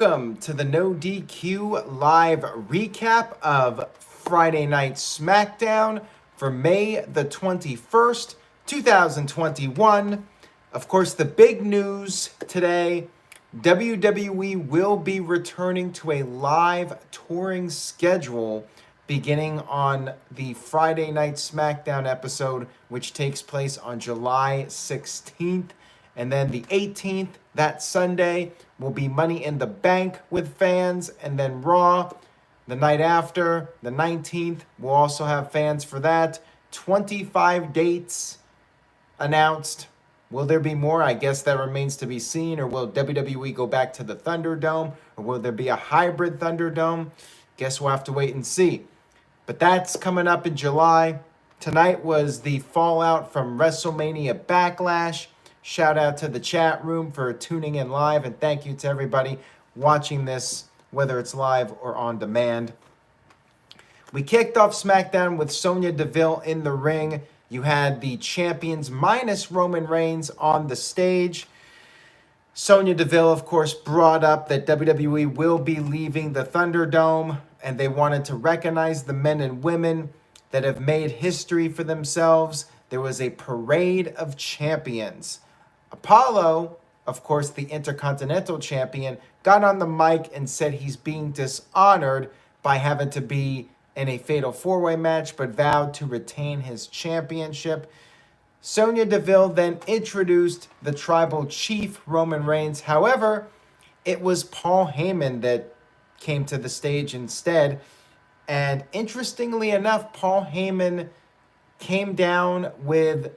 Welcome to the No DQ live recap of Friday Night Smackdown for May the 21st, 2021. Of course, the big news today, WWE will be returning to a live touring schedule beginning on the Friday Night Smackdown episode, which takes place on July 16th. And then the 18th, that Sunday, will be Money in the Bank with fans. And then Raw, the night after, the 19th, we'll also have fans for that. 25 dates announced. Will there be more? I guess that remains to be seen. Or will WWE go back to the Thunderdome? Or will there be a hybrid Thunderdome? Guess we'll have to wait and see. But that's coming up in July. Tonight was the fallout from Wrestlemania Backlash. Shout out to the chat room for tuning in live, and thank you to everybody watching this, whether it's live or on demand. We kicked off SmackDown with Sonya Deville in the ring. You had the champions minus Roman Reigns on the stage. Sonya Deville, of course, brought up that WWE will be leaving the Thunderdome, and they wanted to recognize the men and women that have made history for themselves. There was a parade of champions. Apollo, of course, the Intercontinental Champion, got on the mic and said he's being dishonored by having to be in a fatal four-way match, but vowed to retain his championship. Sonya Deville then introduced the tribal chief, Roman Reigns. However, it was Paul Heyman that came to the stage instead. And interestingly enough, Paul Heyman came down with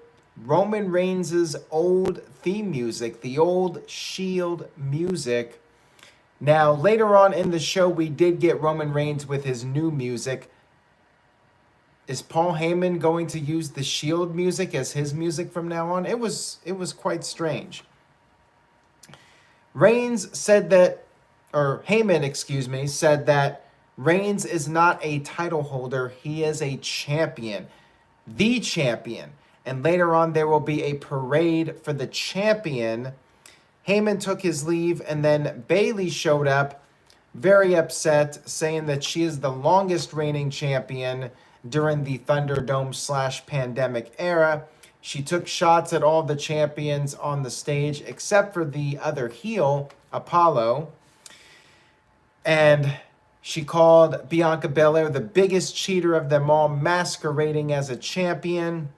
Roman Reigns' old theme music, the old Shield music. Now, later on in the show, we did get Roman Reigns with his new music. Is Paul Heyman going to use the Shield music as his music from now on? It was quite strange. Heyman, said that Reigns is not a title holder, he is a champion. The champion. And later on, there will be a parade for the champion. Heyman took his leave, and then Bayley showed up, very upset, saying that she is the longest reigning champion during the Thunderdome/pandemic era. She took shots at all the champions on the stage, except for the other heel, Apollo. And she called Bianca Belair the biggest cheater of them all, masquerading as a champion.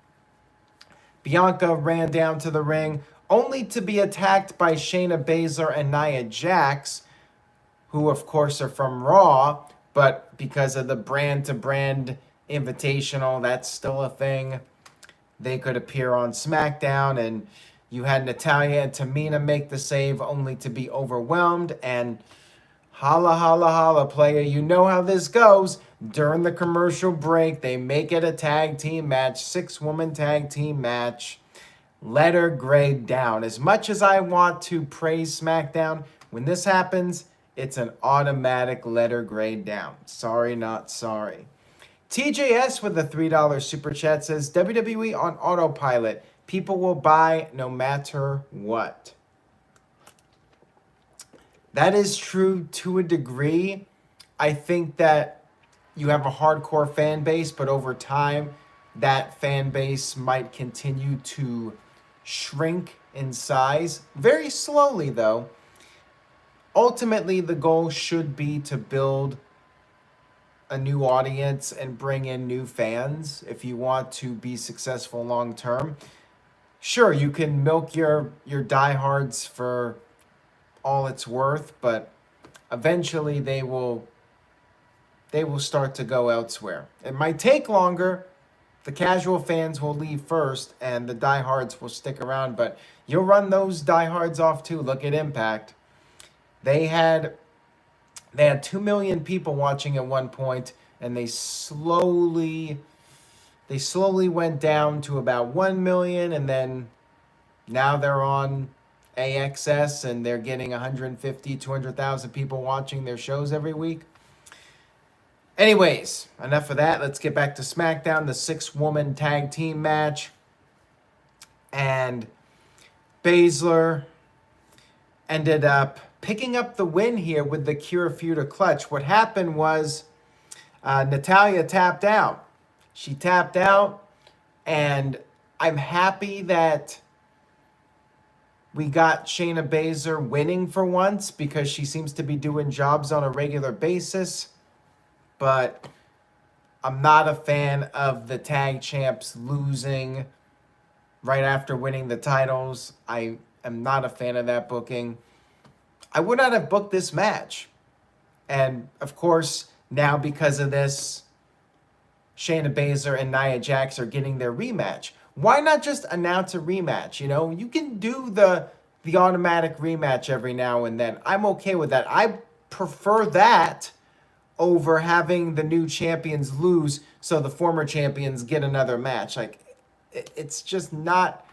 Bianca ran down to the ring, only to be attacked by Shayna Baszler and Nia Jax, who of course are from Raw, but because of the brand-to-brand invitational, that's still a thing. They could appear on SmackDown, and you had Natalya and Tamina make the save, only to be overwhelmed, and holla, holla, holla, player. You know how this goes. During the commercial break, they make it a tag team match, 6-woman tag team match. Letter grade down. As much as I want to praise SmackDown, when this happens, it's an automatic letter grade down. Sorry, not sorry. TJS with a $3 super chat says, WWE on autopilot. People will buy no matter what. That is true to a degree. I think that you have a hardcore fan base, but over time, that fan base might continue to shrink in size. Very slowly, though. Ultimately, the goal should be to build a new audience and bring in new fans if you want to be successful long term. Sure, you can milk your diehards for all it's worth, but eventually they will start to go elsewhere. It might take longer. The casual fans will leave first, and the diehards will stick around, but you'll run those diehards off too. Look at Impact. They had 2 million people watching at one point, and they slowly went down to about 1 million, and then now they're on AXS, and they're getting 150, 200,000 people watching their shows every week. Anyways, enough of that. Let's get back to SmackDown, the 6-woman tag team match. And Baszler ended up picking up the win here with the Cure Feud clutch. What happened was Natalya tapped out. She tapped out, and I'm happy that we got Shayna Baszler winning for once because she seems to be doing jobs on a regular basis. But I'm not a fan of the tag champs losing right after winning the titles. I am not a fan of that booking. I would not have booked this match. And of course, now because of this, Shayna Baszler and Nia Jax are getting their rematch. Why not just announce a rematch? You know, you can do the automatic rematch every now and then. I'm okay with that. I prefer that over having the new champions lose so the former champions get another match. Like, it's just not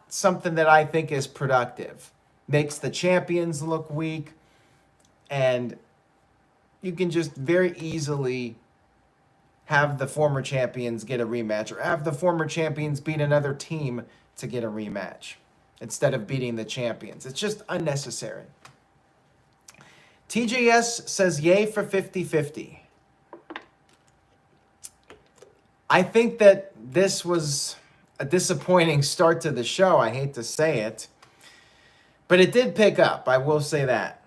something that I think is productive. Makes the champions look weak, and you can just very easily have the former champions get a rematch, or have the former champions beat another team to get a rematch instead of beating the champions. It's just unnecessary. TJS says yay for 50-50. I think that this was a disappointing start to the show. I hate to say it, but it did pick up. I will say that.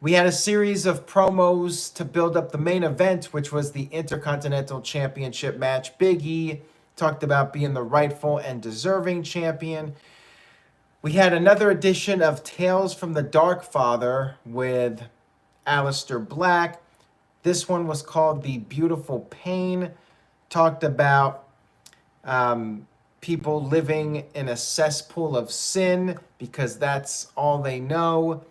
We had a series of promos to build up the main event, which was the Intercontinental Championship match. Big E talked about being the rightful and deserving champion. We had another edition of Tales from the Dark Father with Aleister Black. This one was called The Beautiful Pain. Talked about people living in a cesspool of sin because that's all they know.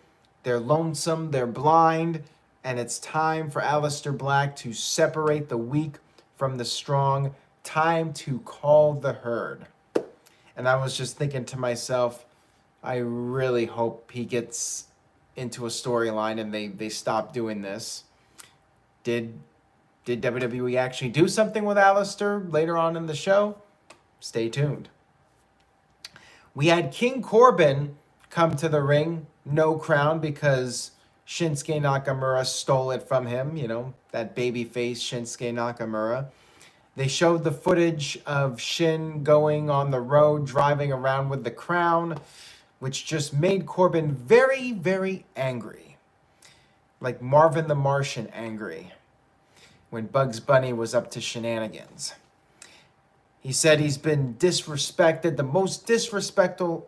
They're lonesome, they're blind, and it's time for Aleister Black to separate the weak from the strong. Time to call the herd. And I was just thinking to myself, I really hope he gets into a storyline and they stop doing this. Did WWE actually do something with Aleister later on in the show? Stay tuned. We had King Corbin come to the ring. No crown because Shinsuke Nakamura stole it from him. You know, that babyface Shinsuke Nakamura. They showed the footage of Shin going on the road, driving around with the crown, which just made Corbin very, very angry. Like Marvin the Martian angry when Bugs Bunny was up to shenanigans. He said he's been disrespected, the most disrespectful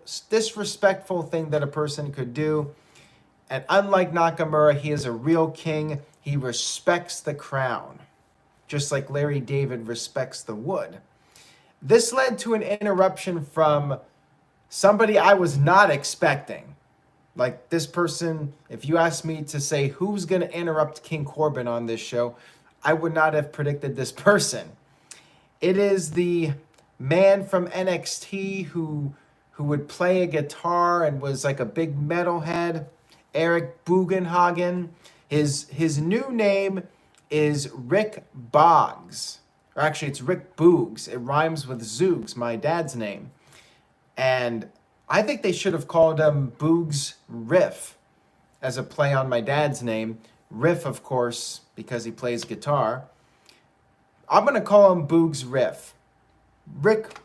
thing that a person could do. And unlike Nakamura, he is a real king. He respects the crown, just like Larry David respects the wood. This led to an interruption from somebody I was not expecting. Like this person, if you asked me to say who's going to interrupt King Corbin on this show, I would not have predicted this person. It is the man from NXT who would play a guitar and was like a big metalhead, Eric Bugenhagen. His new name is Rick Boggs. Or actually, it's Rick Boogs. It rhymes with Zoogs, my dad's name. And I think they should have called him Boogs Riff as a play on my dad's name. Riff, of course, because he plays guitar. I'm going to call him Boogs Riff. Rick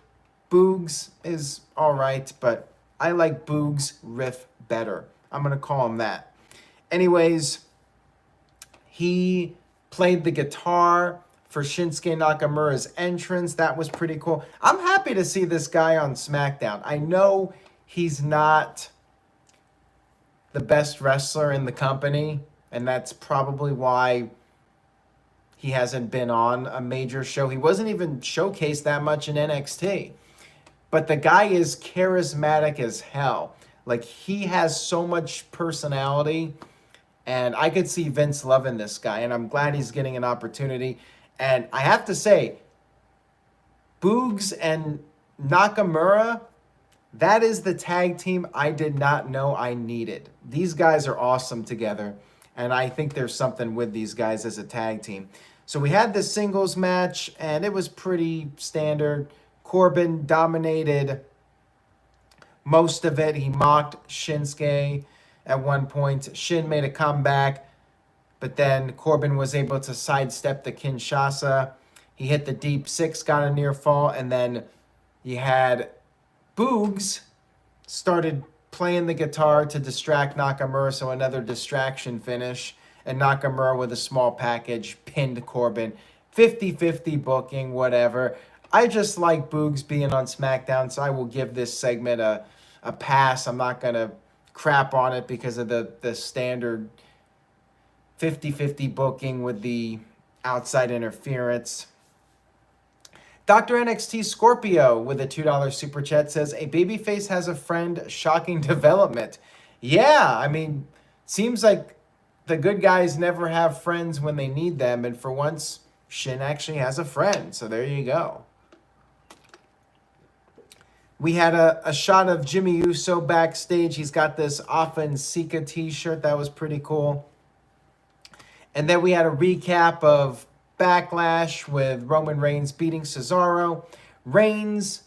Boogs is all right, but I like Boogs Riff better. I'm going to call him that. Anyways, he played the guitar for Shinsuke Nakamura's entrance. That was pretty cool. I'm happy to see this guy on SmackDown. I know he's not the best wrestler in the company, and that's probably why he hasn't been on a major show. He wasn't even showcased that much in NXT. But the guy is charismatic as hell. Like, he has so much personality. And I could see Vince loving this guy. And I'm glad he's getting an opportunity. And I have to say, Boogs and Nakamura, that is the tag team I did not know I needed. These guys are awesome together. And I think there's something with these guys as a tag team. So we had this singles match, and it was pretty standard. Corbin dominated most of it. He mocked Shinsuke at one point. Shin made a comeback, but then Corbin was able to sidestep the Kinshasa. He hit the deep six, got a near fall, and then you had Boogs started playing the guitar to distract Nakamura, so another distraction finish. And Nakamura with a small package pinned Corbin. 50-50 booking, whatever. I just like Boogs being on SmackDown, so I will give this segment a pass. I'm not going to crap on it because of the standard 50-50 booking with the outside interference. Dr. NXT Scorpio with a $2 super chat says, a babyface has a friend, shocking development. Yeah, I mean, seems like the good guys never have friends when they need them, and for once, Shin actually has a friend, so there you go. We had a shot of Jimmy Uso backstage. He's got this Often Sika t-shirt. That was pretty cool. And then we had a recap of Backlash with Roman Reigns beating Cesaro. Reigns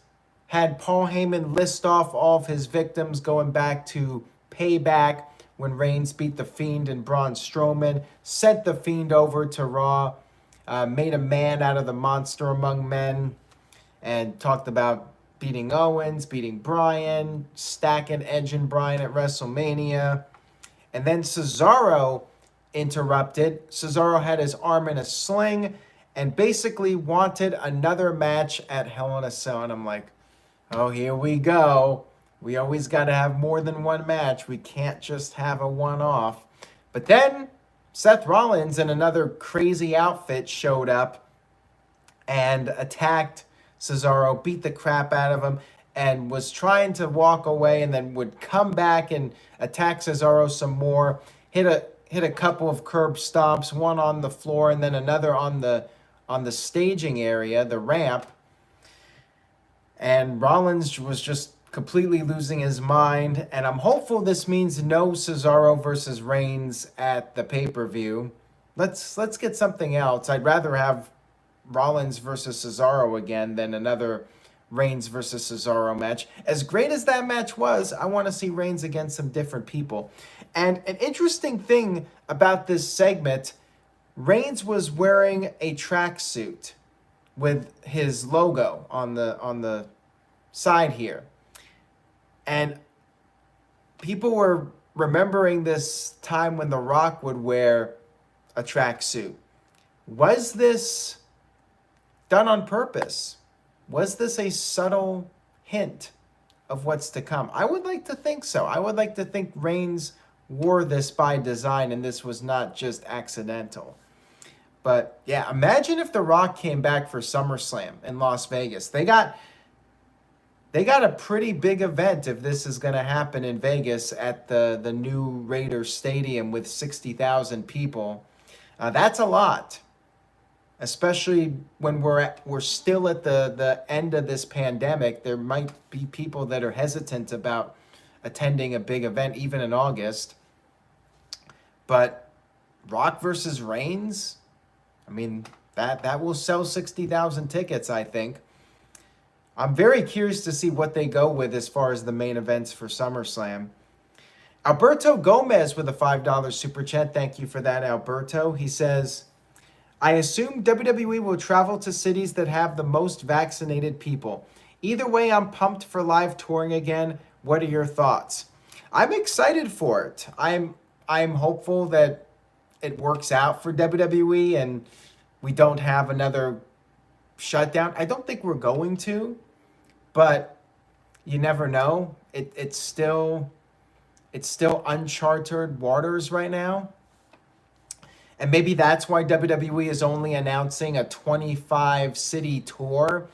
had Paul Heyman list off all of his victims going back to Payback when Reigns beat The Fiend and Braun Strowman, sent The Fiend over to Raw, made a man out of the Monster Among Men, and talked about beating Owens, beating Bryan, stacking Edge and Bryan at WrestleMania. And then Cesaro interrupted. Cesaro had his arm in a sling and basically wanted another match at Hell in a Cell. And I'm like, oh, here we go. We always got to have more than one match. We can't just have a one-off. But then Seth Rollins in another crazy outfit showed up and attacked Cesaro, beat the crap out of him, and was trying to walk away and then would come back and attack Cesaro some more, hit a couple of curb stomps, one on the floor and then another on the staging area, the ramp. And Rollins was just completely losing his mind, and I'm hopeful this means no Cesaro versus Reigns at the pay-per-view. Let's get something else. I'd rather have Rollins versus Cesaro again than another Reigns versus Cesaro match. As great as that match was, I want to see Reigns against some different people. And an interesting thing about this segment, Reigns was wearing a tracksuit with his logo on the side here. And people were remembering this time when The Rock would wear a tracksuit. Was this done on purpose? Was this a subtle hint of what's to come? I would like to think so. I would like to think Reigns wore this by design and this was not just accidental. But yeah, imagine if The Rock came back for SummerSlam in Las Vegas. They got a pretty big event if this is going to happen in Vegas at the new Raiders Stadium with 60,000 people. That's a lot, especially when we're still at the end of this pandemic. There might be people that are hesitant about attending a big event, even in August. But Rock versus Reigns, I mean, that will sell 60,000 tickets, I think. I'm very curious to see what they go with as far as the main events for SummerSlam. Alberto Gomez with a $5 super chat. Thank you for that, Alberto. He says, I assume WWE will travel to cities that have the most vaccinated people. Either way, I'm pumped for live touring again. What are your thoughts? I'm excited for it. I'm hopeful that it works out for WWE and we don't have another shutdown. I don't think we're going to, but you never know. It's still uncharted waters right now. And maybe that's why WWE is only announcing a 25-city tour,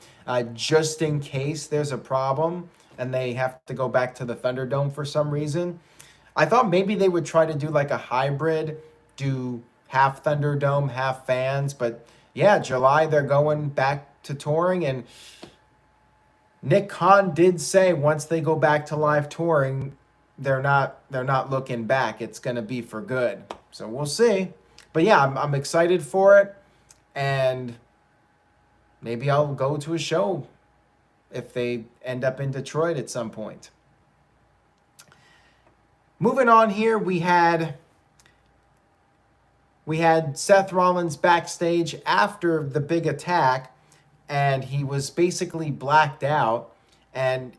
just in case there's a problem and they have to go back to the Thunderdome for some reason. I thought maybe they would try to do like a hybrid, do half Thunderdome, half fans. But yeah, July they're going back to touring. And Nick Khan did say once they go back to live touring, they're not looking back. It's going to be for good. So we'll see. But yeah, I'm excited for it, and maybe I'll go to a show if they end up in Detroit at some point. Moving on here, we had Seth Rollins backstage after the big attack, and he was basically blacked out, and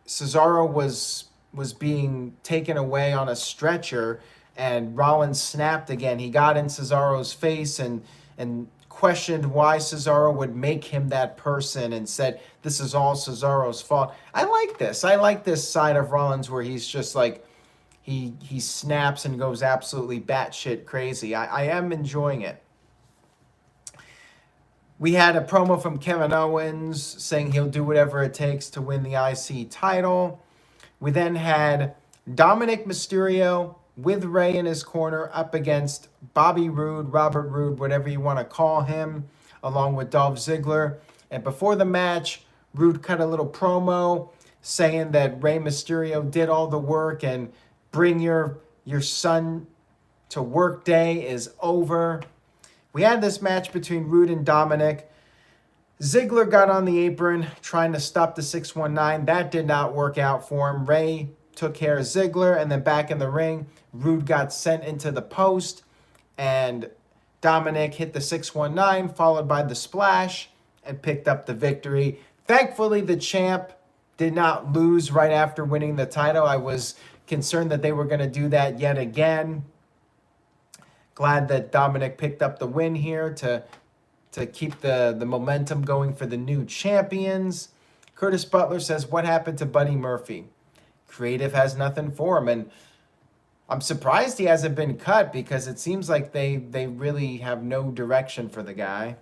Cesaro was being taken away on a stretcher, and Rollins snapped again. He got in Cesaro's face and questioned why Cesaro would make him that person and said this is all Cesaro's fault. I like this. I like this side of Rollins where he's just like he snaps and goes absolutely batshit crazy. I am enjoying it. We had a promo from Kevin Owens saying he'll do whatever it takes to win the IC title. We then had Dominic Mysterio with Rey in his corner up against Bobby Roode, Robert Roode, whatever you want to call him, along with Dolph Ziggler. And before the match, Roode cut a little promo saying that Rey Mysterio did all the work and bring your son to work day is over. We had this match between Roode and Dominic. Ziggler got on the apron trying to stop the 619. That did not work out for him. Rey took care of Ziggler, and then back in the ring, Roode got sent into the post, and Dominic hit the 619, followed by the splash, and picked up the victory. Thankfully, the champ did not lose right after winning the title. I was concerned that they were going to do that yet again. Glad that Dominic picked up the win here to keep the momentum going for the new champions. Curtis Butler says, what happened to Buddy Murphy? Creative has nothing for him. And I'm surprised he hasn't been cut because it seems like they really have no direction for the guy.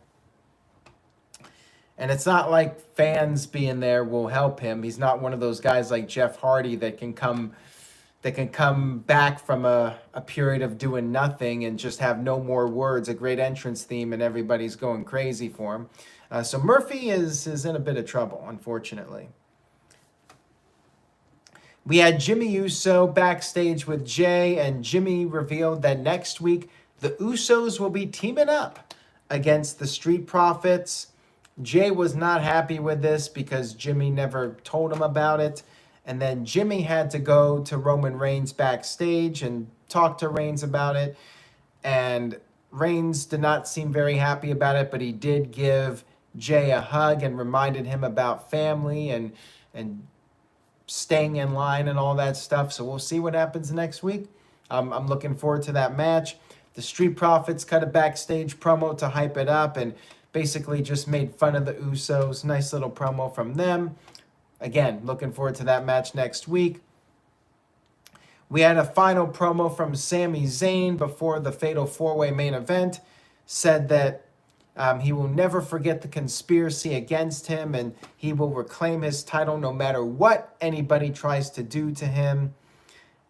And it's not like fans being there will help him. He's not one of those guys like Jeff Hardy that can come back from a period of doing nothing and just have no more words, a great entrance theme, and everybody's going crazy for him. So Murphy is in a bit of trouble, unfortunately. We had Jimmy Uso backstage with Jay, and Jimmy revealed that next week the Usos will be teaming up against the Street Profits. Jay was not happy with this because Jimmy never told him about it. And then Jimmy had to go to Roman Reigns backstage and talk to Reigns about it. And Reigns did not seem very happy about it, but he did give Jay a hug and reminded him about family and staying in line and all that stuff. So we'll see what happens next week. I'm looking forward to that match. The Street Profits cut a backstage promo to hype it up and basically just made fun of the Usos. Nice little promo from them. Again, looking forward to that match next week. We had a final promo from Sami Zayn before the Fatal 4-Way main event. Said that he will never forget the conspiracy against him and he will reclaim his title no matter what anybody tries to do to him.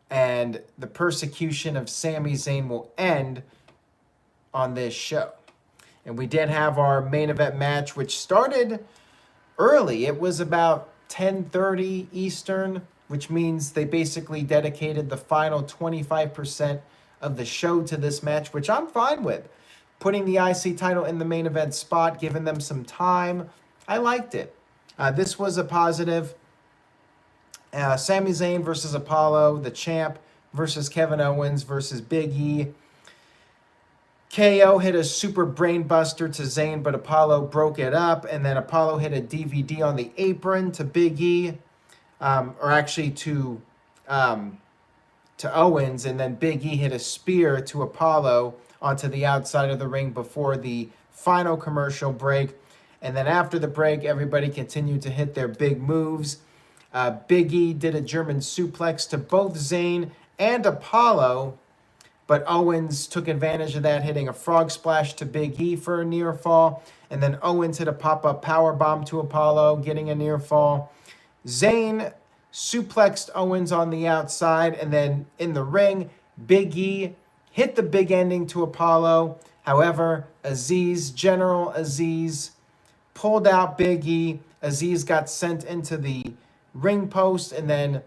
And the persecution of Sami Zayn will end on this show. And we did have our main event match, which started early. It was about 10:30 Eastern, which means they basically dedicated the final 25% of the show to this match, which I'm fine with. Putting the IC title in the main event spot, giving them some time. I liked it. This was a positive. Sami Zayn versus Apollo, the champ, versus Kevin Owens versus Big E. KO hit a super brain buster to Zayn, but Apollo broke it up. And then Apollo hit a DVD on the apron to Big E. Or actually to Owens. And then Big E hit a spear to Apollo onto the outside of the ring before the final commercial break. And then after the break, everybody continued to hit their big moves. Big E did a German suplex to both Zayn and Apollo. But Owens took advantage of that, hitting a frog splash to Big E for a near fall. And then Owens hit a pop-up powerbomb to Apollo, getting a near fall. Zayn suplexed Owens on the outside. And then in the ring, Big E hit the big ending to Apollo. However, General Aziz, pulled out Big E. Aziz got sent into the ring post, and then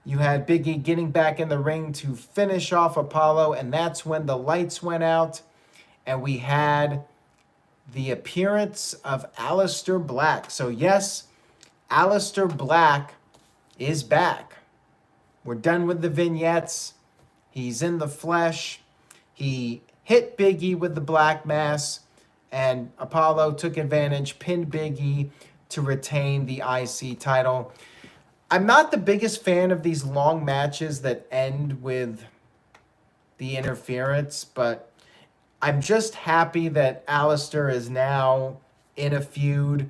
you had Big E getting back in the ring to finish off Apollo, and that's when the lights went out, and we had the appearance of Aleister Black. So yes, Aleister Black is back. We're done with the vignettes. He's in the flesh. He hit Big E with the Black Mass, and Apollo took advantage, pinned Big E to retain the IC title. I'm not the biggest fan of these long matches that end with the interference, but I'm just happy that Aleister is now in a feud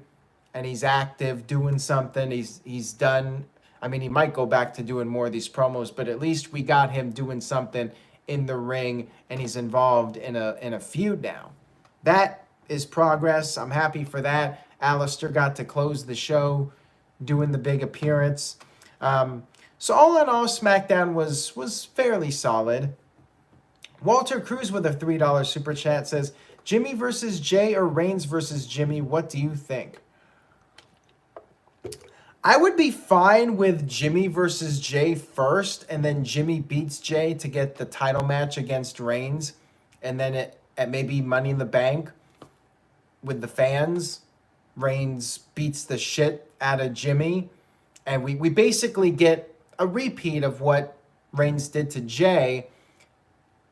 and he's active, doing something. He's done. I mean, he might go back to doing more of these promos, but at least we got him doing something in the ring, and he's involved in a feud now. That is progress. I'm happy for that. Aleister got to close the show, doing the big appearance. So all in all, SmackDown was fairly solid. Walter Cruz with a $3 super chat says, Jimmy versus Jay or Reigns versus Jimmy, what do you think? I would be fine with Jimmy versus Jay first, and then Jimmy beats Jay to get the title match against Reigns, and then at maybe Money in the Bank with the fans, Reigns beats the shit out of Jimmy, and we basically get a repeat of what Reigns did to Jay,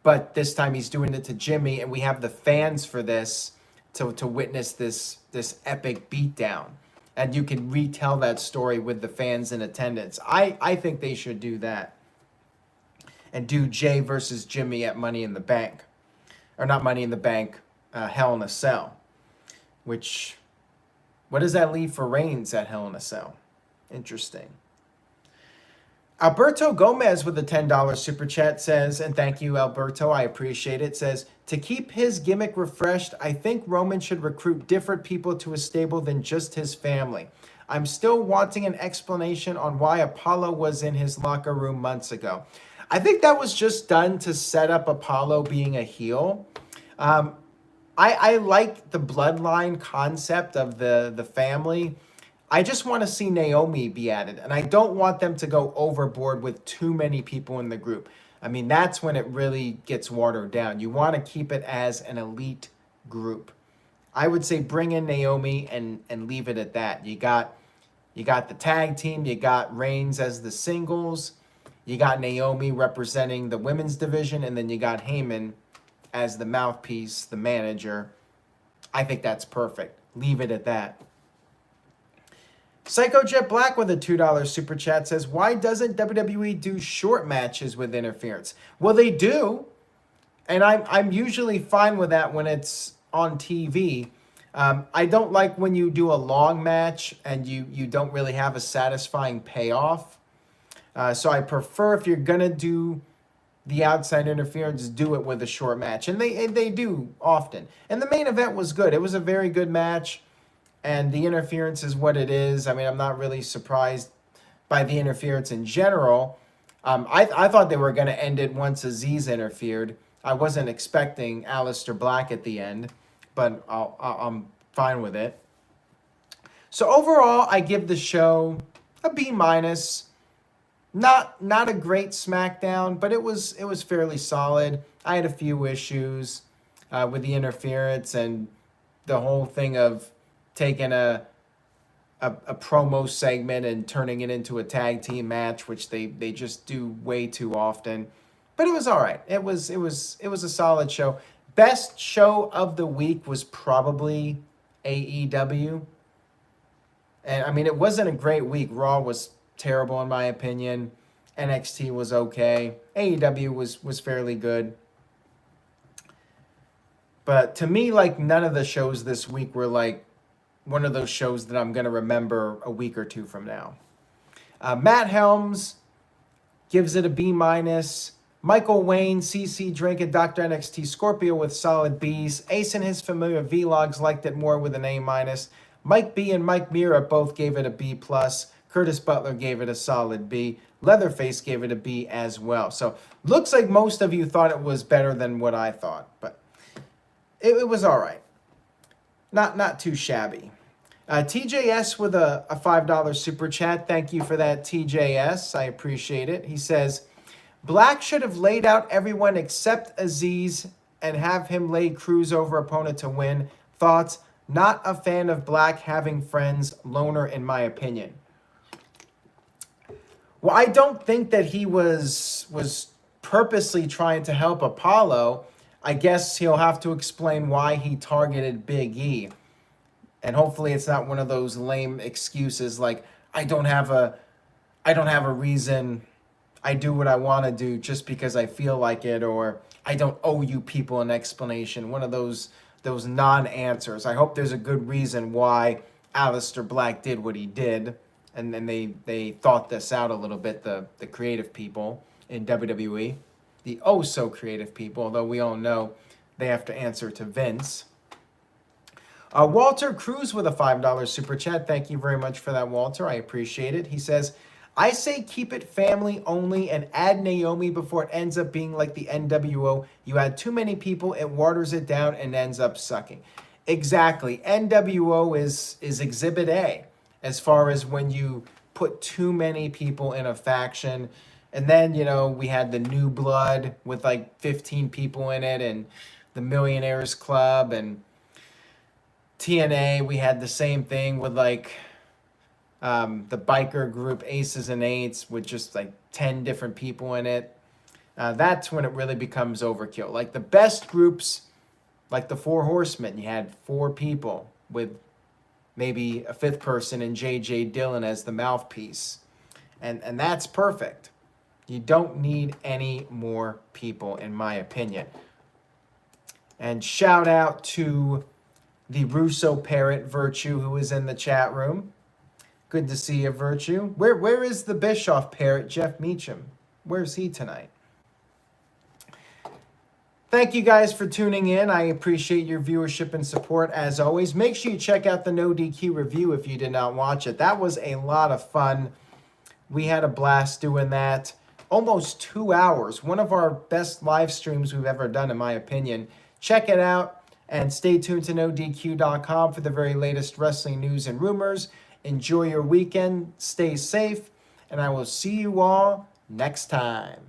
but this time he's doing it to Jimmy, and we have the fans for this to witness this epic beatdown. And you can retell that story with the fans in attendance. I think they should do that. And do Jay versus Jimmy at Money in the Bank. Or not Money in the Bank, Hell in a Cell. What does that leave for Reigns at Hell in a Cell? Interesting. Alberto Gomez with a $10 super chat says, and thank you, Alberto, I appreciate it, says, to keep his gimmick refreshed, I think Roman should recruit different people to his stable than just his family. I'm still wanting an explanation on why Apollo was in his locker room months ago. I think that was just done to set up Apollo being a heel. I like the bloodline concept of the family. I just want to see Naomi be added, and I don't want them to go overboard with too many people in the group. I mean, that's when it really gets watered down. You want to keep it as an elite group. I would say bring in Naomi and leave it at that. You got the tag team, you got Reigns as the singles, you got Naomi representing the women's division, and then you got Heyman as the mouthpiece, the manager. I think that's perfect. Leave it at that. Psycho Jet Black with a $2 super chat says, why doesn't WWE do short matches with interference? Well, they do, and I'm usually fine with that when it's on TV. I don't like when you do a long match and you don't really have a satisfying payoff. So I prefer, if you're going to do the outside interference, do it with a short match. And they do often. And the main event was good. It was a very good match. And the interference is what it is. I mean, I'm not really surprised by the interference in general. I thought they were going to end it once Aziz interfered. I wasn't expecting Aleister Black at the end, but I'm fine with it. So overall, I give the show a B-. Not a great SmackDown, but it was fairly solid. I had a few issues with the interference and the whole thing of taking a promo segment and turning it into a tag team match, which they just do way too often. But it was all right. It was a solid show. Best show of the week was probably AEW. And I mean, it wasn't a great week. Raw was terrible in my opinion. NXT was okay. AEW was fairly good. But to me, like, none of the shows this week were like one of those shows that I'm going to remember a week or two from now. Matt Helms gives it a B-. Michael Wayne, CC Drake, and Dr. NXT Scorpio with solid Bs. Ace and his familiar vlogs liked it more with an A-. Mike B and Mike Mira both gave it a B+. Curtis Butler gave it a solid B. Leatherface gave it a B as well. So looks like most of you thought it was better than what I thought, but it was all right. Not too shabby. TJS with a $5 super chat. Thank you for that, TJS. I appreciate it. He says, Black should have laid out everyone except Aziz and have him lay Cruz over opponent to win. Thoughts? Not a fan of Black having friends. Loner, in my opinion. Well, I don't think that he was purposely trying to help Apollo. I guess he'll have to explain why he targeted Big E. And hopefully it's not one of those lame excuses like I don't have a reason. I do what I want to do just because I feel like it, or I don't owe you people an explanation. One of those non-answers. I hope there's a good reason why Aleister Black did what he did, and then they thought this out a little bit, the creative people in WWE, the oh so creative people, although we all know they have to answer to Vince. Walter Cruz with a $5 super chat. Thank you very much for that, Walter. I appreciate it. He says, I say keep it family only and add Naomi before it ends up being like the NWO. You add too many people, it waters it down and ends up sucking. Exactly. NWO is Exhibit A as far as when you put too many people in a faction. And then, we had the New Blood with like 15 people in it, and the Millionaires Club, and TNA, we had the same thing with like the biker group Aces and Eights with just like 10 different people in it. That's when it really becomes overkill. Like the best groups, like the Four Horsemen, you had 4 people with maybe a 5th person in J.J. Dillon as the mouthpiece. And that's perfect. You don't need any more people, in my opinion. And shout out to the Russo Parrot Virtue, who is in the chat room. Good to see you, Virtue. Where is the Bischoff Parrot, Jeff Meacham? Where's he tonight? Thank you guys for tuning in. I appreciate your viewership and support as always. Make sure you check out the No DQ review if you did not watch it. That was a lot of fun. We had a blast doing that. Almost 2 hours. One of our best live streams we've ever done, in my opinion. Check it out. And stay tuned to NoDQ.com for the very latest wrestling news and rumors. Enjoy your weekend. Stay safe. And I will see you all next time.